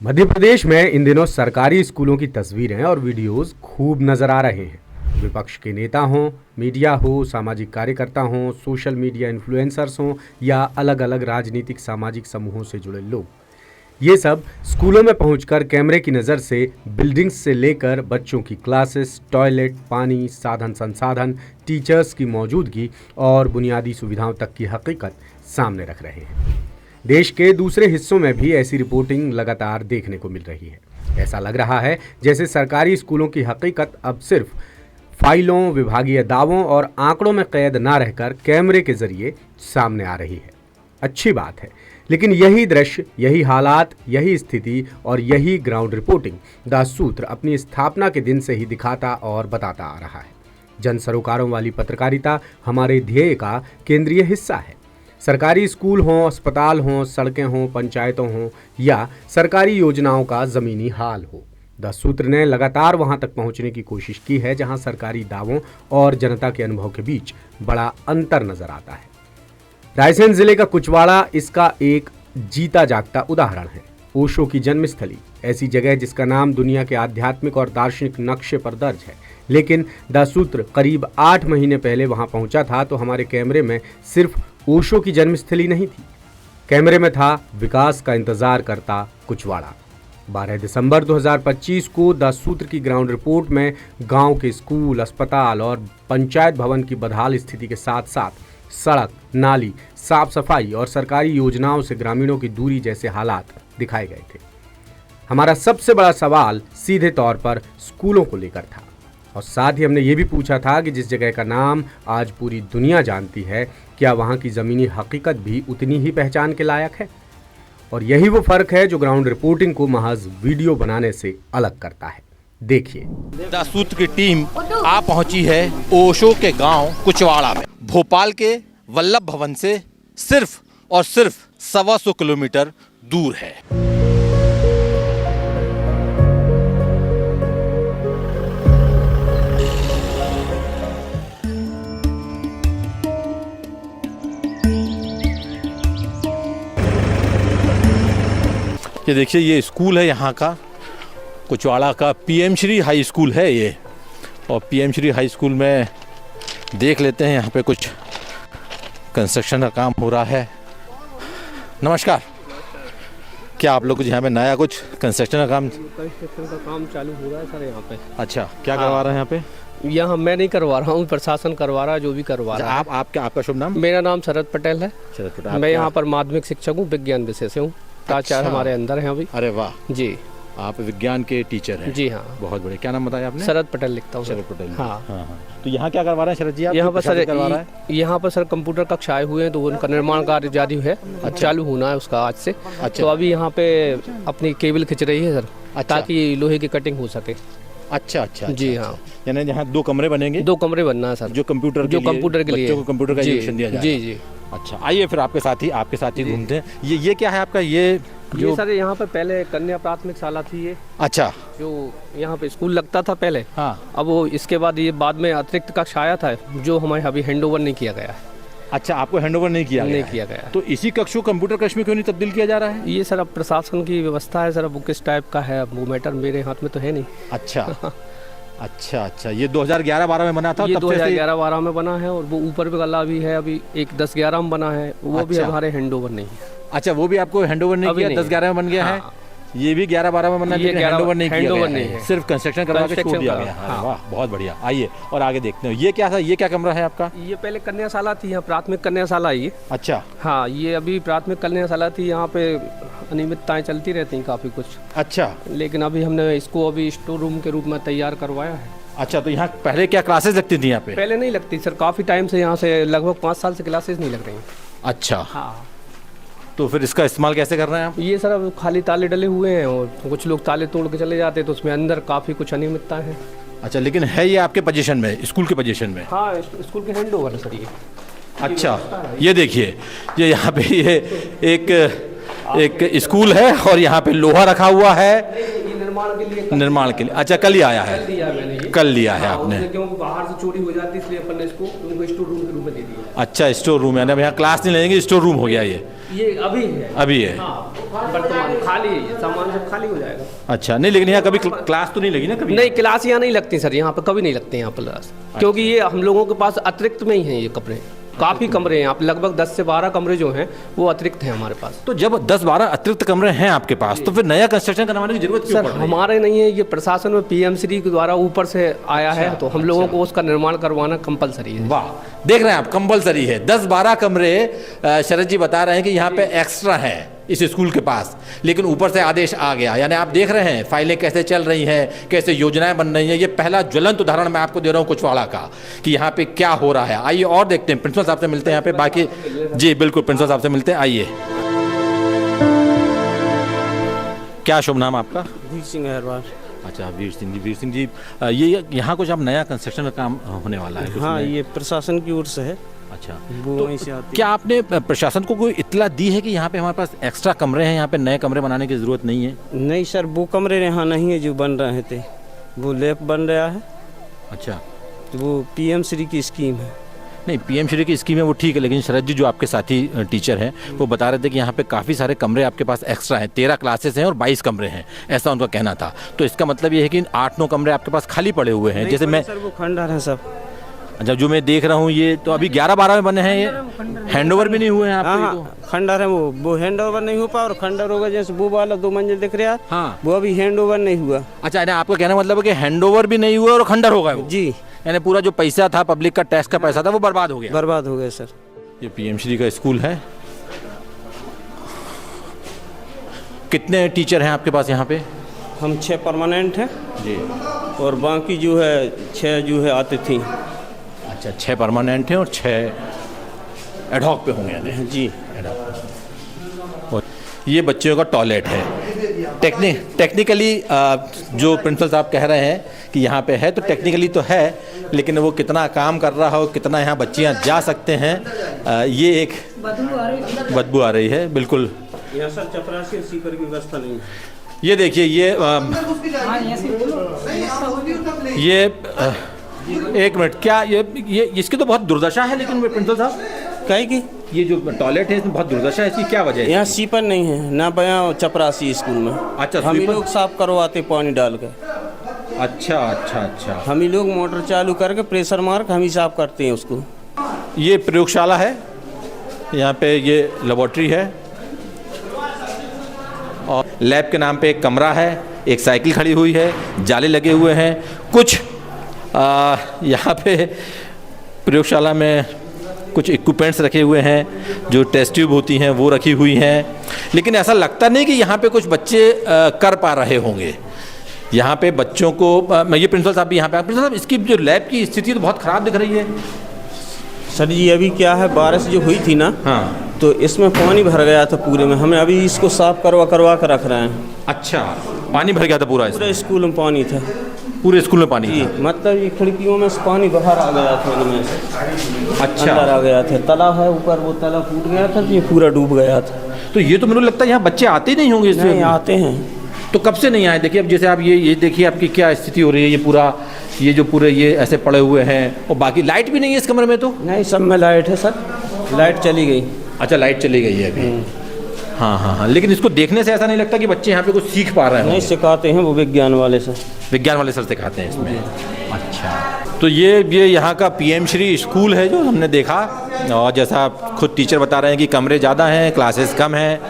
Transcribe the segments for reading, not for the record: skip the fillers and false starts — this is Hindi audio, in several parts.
मध्य प्रदेश में इन दिनों सरकारी स्कूलों की तस्वीरें और वीडियोस खूब नजर आ रहे हैं। विपक्ष के नेता हों, मीडिया हो, सामाजिक कार्यकर्ता हों, सोशल मीडिया इन्फ्लुएंसर्स हों या अलग अलग राजनीतिक सामाजिक समूहों से जुड़े लोग, ये सब स्कूलों में पहुंचकर कैमरे की नज़र से बिल्डिंग्स से लेकर बच्चों की क्लासेस, टॉयलेट, पानी, साधन संसाधन, टीचर्स की मौजूदगी और बुनियादी सुविधाओं तक की हकीकत सामने रख रहे हैं। देश के दूसरे हिस्सों में भी ऐसी रिपोर्टिंग लगातार देखने को मिल रही है। ऐसा लग रहा है जैसे सरकारी स्कूलों की हकीकत अब सिर्फ फाइलों, विभागीय दावों और आंकड़ों में कैद ना रहकर कैमरे के जरिए सामने आ रही है। अच्छी बात है, लेकिन यही दृश्य, यही हालात, यही स्थिति और यही ग्राउंड रिपोर्टिंग द सूत्र अपनी स्थापना के दिन से ही दिखाता और बताता आ रहा है। जन सरोकारों वाली पत्रकारिता हमारे ध्येय का केंद्रीय हिस्सा है। सरकारी स्कूल हों, अस्पताल हों, सड़कें हों, पंचायतों हों या सरकारी योजनाओं का ज़मीनी हाल हो, द सूत्र ने लगातार वहां तक पहुंचने की कोशिश की है जहां सरकारी दावों और जनता के अनुभव के बीच बड़ा अंतर नजर आता है। रायसेन जिले का कुचवाड़ा इसका एक जीता जागता उदाहरण है। ओशो की जन्मस्थली, ऐसी जगह जिसका नाम दुनिया के आध्यात्मिक और दार्शनिक नक्शे पर दर्ज है। लेकिन द सूत्र करीब 8 महीने पहले वहां पहुंचा था तो हमारे कैमरे में सिर्फ ओशो की जन्मस्थली नहीं थी, कैमरे में था विकास का इंतजार करता कुचवाड़ा। 12 दिसंबर 2025 को द सूत्र की ग्राउंड रिपोर्ट में गांव के स्कूल, अस्पताल और पंचायत भवन की बदहाल स्थिति के साथ साथ सड़क, नाली, साफ सफाई और सरकारी योजनाओं से ग्रामीणों की दूरी जैसे हालात दिखाए गए थे। हमारा सबसे बड़ा सवाल सीधे तौर पर स्कूलों को लेकर था और साथ ही हमने ये भी पूछा था कि जिस जगह का नाम आज पूरी दुनिया जानती है, क्या वहाँ की ज़मीनी हकीकत भी उतनी ही पहचान के लायक है? और यही वो फर्क है जो ग्राउंड रिपोर्टिंग को महज वीडियो बनाने से अलग करता है। देखिए, द सूत्र की टीम आ पहुंची है ओशो के गांव कुचवाड़ा में। भोपाल के वल्लभ भवन से सिर्फ और सिर्फ 125 किलोमीटर दूर है। ये देखिए, ये स्कूल है यहाँ का, कुचवाड़ा का पीएम श्री हाई स्कूल है ये। और पीएम श्री हाई स्कूल में देख लेते हैं, यहाँ पे कुछ कंस्ट्रक्शन का काम हो रहा है। नमस्कार, क्या आप लोग यहाँ पे नया कुछ कंस्ट्रक्शन का काम चालू हो रहा है सर यहाँ पे? अच्छा, क्या करवा रहे हैं यहाँ पे? यहाँ मैं नहीं करवा रहा हूँ, प्रशासन करवा रहा है, जो भी करवा रहा है। आपका शुभ नाम? मेरा नाम शरद पटेल है। शरद पटेल। मैं यहाँ पर माध्यमिक शिक्षक हूँ, विज्ञान विषय से हूँ। प्राचार्य हमारे अंदर हैं अभी। अरे वाह जी, आप विज्ञान के टीचर हैं? जी हाँ। बहुत बढ़िया। क्या नाम बताया आपने? शरद पटेल लिखता हूँ। शरद पटेल। हाँ हाँ। तो यहाँ क्या करवा रहे हैं शरद जी आप? यहाँ पर सर कंप्यूटर कक्षाएं हुए हैं, तो उनका निर्माण कार्य जारी है। चालू होना है उसका आज से। अच्छा। तो अभी यहाँ पे अपनी केबल खिंच रही है सर, ताकि लोहे की कटिंग हो सके। अच्छा, जी हाँ। यानी यहाँ 2 कमरे बनेंगे? 2 कमरे बनना है सर, जो कंप्यूटर के लिए बच्चों को कंप्यूटर का एजुकेशन दिया जाएगा। जी। अच्छा, आइए फिर आपके साथ ही घूमते हैं। ये क्या है आपका? ये सर यहाँ पे पहले कन्या प्राथमिक शाला थी ये। अच्छा। जो यहाँ पे स्कूल लगता था पहले। हाँ। अब वो इसके बाद ये बाद में अतिरिक्त कक्ष आया था, जो हमें अभी हैंड ओवर नहीं किया गया है। अच्छा, आपको हैंड ओवर नहीं किया गया? तो इसी कक्ष को कंप्यूटर कक्ष में क्यों नहीं तब्दील किया जा रहा है? ये सर अब प्रशासन की व्यवस्था है सर, अब वो किस टाइप का है वो मैटर मेरे हाथ में तो है नहीं। अच्छा। ये 2011-12 में बना था? ये 2011-12 में बना है, और वो ऊपर भी गला भी है, अभी एक 10-11 में बना है, वो भी हमारे हैंड ओवर नहीं है। अच्छा, वो भी आपको हैंड ओवर नहीं किया? 10-11 में बन गया है। ये भी 11-12 में बनना, लेकिन हैंड ओवर नहीं किया, सिर्फ कंस्ट्रक्शन करवा के छोड़ दिया गया। वाह, बहुत बढ़िया। आइए और आगे देखते हैं। ये क्या था? ये क्या कमरा है आपका? ये पहले कन्याशाला थी, यहाँ प्राथमिक कन्याशाला ये। अच्छा। हाँ, ये अभी प्राथमिक कन्याशाला थी। यहाँ पे अनियमितताएं चलती रहती हैं काफ़ी कुछ। अच्छा। लेकिन अभी हमने इसको अभी स्टोर रूम के रूप में तैयार करवाया है। अच्छा, तो यहाँ पहले क्या क्लासेस लगती थी यहाँ पे? पहले नहीं लगती सर, काफ़ी टाइम से, यहाँ से लगभग 5 साल से क्लासेस नहीं लग रही। अच्छा। हाँ। तो फिर इसका इस्तेमाल कैसे कर रहे हैं आप? ये सर अब खाली ताले डले हुए हैं और कुछ लोग ताले तोड़ के चले जाते हैं, तो उसमें अंदर काफ़ी कुछ अनियमितता है। अच्छा, लेकिन है ये आपके पोजीशन में, स्कूल के पोजीशन में? हाँ, स्कूल के हैंड ओवर है सर ये। अच्छा, ये देखिए, ये यहाँ पे ये एक स्कूल है और यहाँ पे लोहा रखा हुआ है निर्माण के लिए। अच्छा, कल ही आया है? कल लिया है आपने? क्योंकि बाहर से चोरी हो जाती है, इसलिए अपन ने इसको स्टोर रूम के रूप में दे दिया। अच्छा, स्टोर रूम है ना? यहाँ क्लास नहीं लेंगे, स्टोर रूम हो गया ये अभी है। अभी है। हाँ, वर्तमान खाली है, ये सामान सब खाली हो जाएगा। अच्छा, नहीं लेकिन यहाँ कभी क्लास तो नहीं लगी ना कभी? नहीं, क्लास यहाँ नहीं लगती सर, यहाँ पे कभी नहीं लगते यहाँ पर क्लास, क्योंकि ये हम लोगों के पास अतिरिक्त में ही हैं ये कमरे, काफ़ी कमरे हैं यहाँ पे, लगभग 10 से 12 कमरे जो हैं वो अतिरिक्त हैं हमारे पास। तो जब 10-12 अतिरिक्त कमरे हैं आपके पास, तो फिर नया कंस्ट्रक्शन करवाने की जरूरत क्यों सर पड़ रही है? हमारे नहीं है, ये प्रशासन में पीएमश्री के द्वारा ऊपर से आया है, तो हम लोगों को उसका निर्माण करवाना कंपलसरी है। वाह, देख रहे हैं आप, कंपलसरी है। 10-12 कमरे शरद जी बता रहे हैं कि यहाँ पे एक्स्ट्रा है इस स्कूल के पास, लेकिन ऊपर से आदेश आ गया। यानी आप देख रहे हैं फाइलें कैसे चल रही हैं, कैसे योजनाएं बन रही हैं। ये पहला ज्वलंत उदाहरण मैं आपको दे रहा हूँ कुचवाड़ा का कि यहाँ पे क्या हो रहा है। आइए और देखते हैं, प्रिंसिपल साहब से मिलते हैं यहाँ पे बाकी। जी बिल्कुल, प्रिंसिपल साहब से मिलते हैं, आइए। क्या शुभ नाम आपका? वीर सिंह अहरवाल। अच्छा, वीर सिंह जी। वीर सिंह जी, ये यहाँ कुछ अब नया कंस्ट्रक्शन का काम होने वाला है? हाँ, ये प्रशासन की ओर से है। अच्छा, वो तो वहीं से आती क्या आपने प्रशासन को कोई इत्तला दी है कि यहाँ पे हमारे पास एक्स्ट्रा कमरे हैं, यहाँ पे नए कमरे बनाने की ज़रूरत नहीं है? है। नहीं सर, वो कमरे यहाँ नहीं है जो बन रहे थे, वो लैब बन रहा है। अच्छा, तो वो पीएम श्री की स्कीम है। नहीं, पीएम श्री की स्कीम है वो ठीक है, लेकिन शरद जी जो आपके साथी टीचर हैं वो बता रहे थे कि यहाँ पे काफ़ी सारे कमरे आपके पास एक्स्ट्रा हैं। 13 क्लासेस हैं और 22 कमरे हैं, ऐसा उनका कहना था। तो इसका मतलब ये है कि 8-9 कमरे आपके पास खाली पड़े हुए हैं। जैसे मैं सर, वो खंडर है सब। अच्छा, जो मैं देख रहा हूँ ये तो अभी 11-12 में बने हैं, ये हैंडओवर भी नहीं हुए हैं आपको? हाँ, खंडर है वो हैंड ओवर नहीं हो पाया, और खंडर होगा जैसे वो वाला 2 मंजिल दिख रहा है, हाँ, वो अभी हैंड ओवर नहीं हुआ। अच्छा, यानी आपका कहना मतलब है कि हैंडओवर भी नहीं हुआ और खंडर हो गए वो? जी, यानी पूरा जो पैसा था, पब्लिक का टैक्स का पैसा था, वो बर्बाद हो गया। बर्बाद हो गया सर। ये पीएम श्री का स्कूल है। कितने टीचर हैं आपके पास यहाँ पे? हम 6 परमानेंट हैं जी। और बाकी जो है 6 जो है आती थी। अच्छा, 6 परमानेंट हैं और 6 एडहॉक पे होंगे यानी? जी। और ये बच्चों का टॉयलेट है। टेक्निकली जो प्रिंसिपल साहब कह रहे हैं कि यहाँ पे है, तो टेक्निकली तो है, लेकिन वो कितना काम कर रहा हो, कितना यहाँ बच्चियाँ जा सकते हैं, ये एक बदबू आ रही है। बिल्कुल, यहाँ सर चपरासी और सीपर की व्यवस्था नहीं है। ये देखिए, ये एक मिनट, क्या ये इसकी तो बहुत दुर्दशा है, लेकिन प्रिंसिपल साहब कहे कि ये जो टॉयलेट है इसमें बहुत दुर्दशा है, इसकी क्या वजह है? यहाँ सीपर नहीं है ना, बया चपरासी स्कूल में। अच्छा, हम ही स्वीपर? लोग साफ करवाते पानी डाल कर। अच्छा अच्छा अच्छा, हम ही लोग मोटर चालू करके प्रेशर मार के हम ही साफ करते हैं उसको। ये प्रयोगशाला है, यहाँ पे ये लेबोरेटरी है और लैब के नाम पे एक कमरा है, एक साइकिल खड़ी हुई है, जाले लगे हुए हैं, कुछ यहाँ पे प्रयोगशाला में कुछ इक्विपमेंट्स रखे हुए हैं, जो टेस्ट ट्यूब होती हैं वो रखी हुई हैं, लेकिन ऐसा लगता नहीं कि यहाँ पे कुछ बच्चे कर पा रहे होंगे। यहाँ पे बच्चों को ये प्रिंसिपल साहब भी यहाँ पे, प्रिंसिपल साहब इसकी जो लैब की स्थिति तो बहुत ख़राब दिख रही है। सर जी, अभी क्या है, बारिश जो हुई थी ना, हाँ, तो इसमें पानी भर गया था पूरे में। हमें अभी इसको साफ करवा कर रख रहे हैं। अच्छा, पानी भर गया था पूरा पूरे स्कूल में पानी था। पूरे स्कूल में पानी जी, था? मतलब ये खिड़कियों में से पानी बाहर आ गया था, इनमें से अच्छा, अंदर आ गया था। तालाब है ऊपर, वो तालाब फूट गया था, तो ये पूरा डूब गया था। तो ये तो मुझे लगता है यहाँ बच्चे आते ही नहीं होंगे इसमें? नहीं आते हैं। तो कब से नहीं आए? देखिए अब जैसे आप ये देखिए आपकी क्या स्थिति हो रही है, ये पूरा ये जो पूरे ये ऐसे पड़े हुए हैं, और बाकी लाइट भी नहीं है इस कमरे में? तो नहीं, सब में लाइट है सर, लाइट चली गई। अच्छा, लाइट चली गई है अभी? हाँ हाँ हाँ, लेकिन इसको देखने से ऐसा नहीं लगता कि बच्चे यहाँ पे कुछ सीख पा रहे हैं? नहीं, सिखाते हैं वो विज्ञान वाले सर। विज्ञान वाले सर सिखाते हैं इसमें? अच्छा, तो ये यहाँ का पीएम श्री स्कूल है जो हमने देखा, और जैसा खुद टीचर बता रहे हैं कि कमरे ज़्यादा हैं, क्लासेस कम हैं,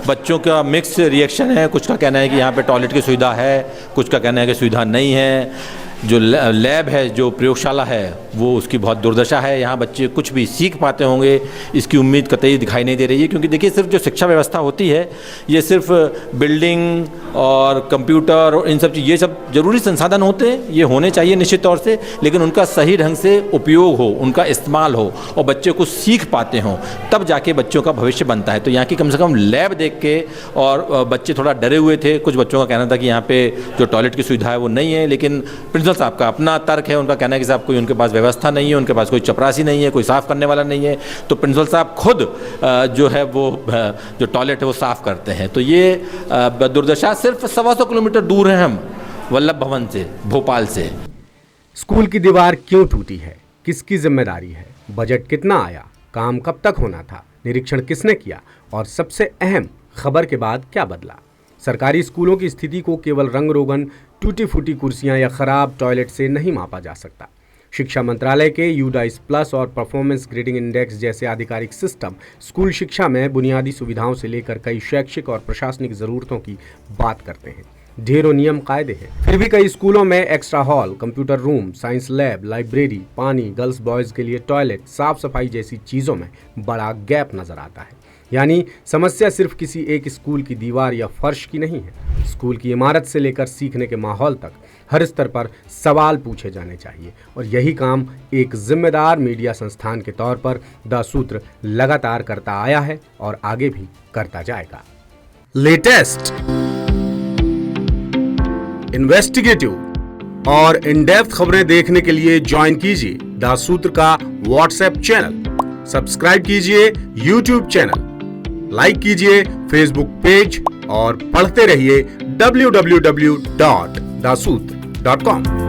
बच्चों का मिक्स रिएक्शन है। कुछ का कहना है कि यहाँ पे टॉयलेट की सुविधा है, कुछ का कहना है कि सुविधा नहीं है। जो लैब है, जो प्रयोगशाला है, वो उसकी बहुत दुर्दशा है। यहाँ बच्चे कुछ भी सीख पाते होंगे, इसकी उम्मीद कतई दिखाई नहीं दे रही है। क्योंकि देखिए, सिर्फ जो शिक्षा व्यवस्था होती है, ये सिर्फ बिल्डिंग और कंप्यूटर और इन सब चीज़, ये सब जरूरी संसाधन होते हैं, ये होने चाहिए निश्चित तौर से, लेकिन उनका सही ढंग से उपयोग हो, उनका इस्तेमाल हो और बच्चे कुछ सीख पाते हों, तब जाके बच्चों का भविष्य बनता है। तो यहाँ की कम से कम लैब देख के, और बच्चे थोड़ा डरे हुए थे, कुछ बच्चों का कहना था कि यहाँ पे जो टॉयलेट की सुविधा है वो नहीं है, लेकिन प्रिंसिपल साहब का अपना तर्क है, उनका कहना है कि साहब कोई उनके पास व्यवस्था नहीं है, उनके पास कोई चपरासी नहीं है, कोई साफ़ करने वाला नहीं है। तो प्रिंसिपल साहब खुद जो है वो जो टॉयलेट है वो साफ़ करते हैं। तो ये दुर्दशा, सिर्फ 125 किलोमीटर दूर है हम वल्लभ भवन से, भोपाल से। स्कूल की दीवार क्यों टूटी है, किसकी जिम्मेदारी है, बजट कितना आया, काम कब तक होना था, निरीक्षण किसने किया, और सबसे अहम, खबर के बाद क्या बदला? सरकारी स्कूलों की स्थिति को केवल रंग रोगन, टूटी फूटी कुर्सियां या खराब टॉयलेट से नहीं मापा जा सकता। शिक्षा मंत्रालय के यूडाइस प्लस और परफॉर्मेंस ग्रेडिंग इंडेक्स जैसे आधिकारिक सिस्टम स्कूल शिक्षा में बुनियादी सुविधाओं से लेकर कई शैक्षिक और प्रशासनिक जरूरतों की बात करते हैं। ढेरों नियम कायदे हैं, फिर भी कई स्कूलों में extra hall, computer room, science lab, library, पानी, गर्ल्स बॉयज के लिए टॉयलेट, साफ सफाई जैसी चीजों में बड़ा गैप नजर आता है। यानी समस्या सिर्फ किसी एक स्कूल की दीवार या फर्श की नहीं है। स्कूल की इमारत से लेकर सीखने के माहौल तक हर स्तर पर सवाल पूछे जाने चाहिए और यही काम एक जिम्मेदार मीडिया संस्थान के तौर पर द सूत्र लगातार करता आया है और आगे भी करता जाएगा। लेटेस्ट, इन्वेस्टिगेटिव और इन डेप्थ खबरें देखने के लिए ज्वाइन कीजिए द सूत्र का व्हाट्सएप चैनल, सब्सक्राइब कीजिए यूट्यूब चैनल, लाइक कीजिए फेसबुक पेज और पढ़ते रहिए www.dasootra.com।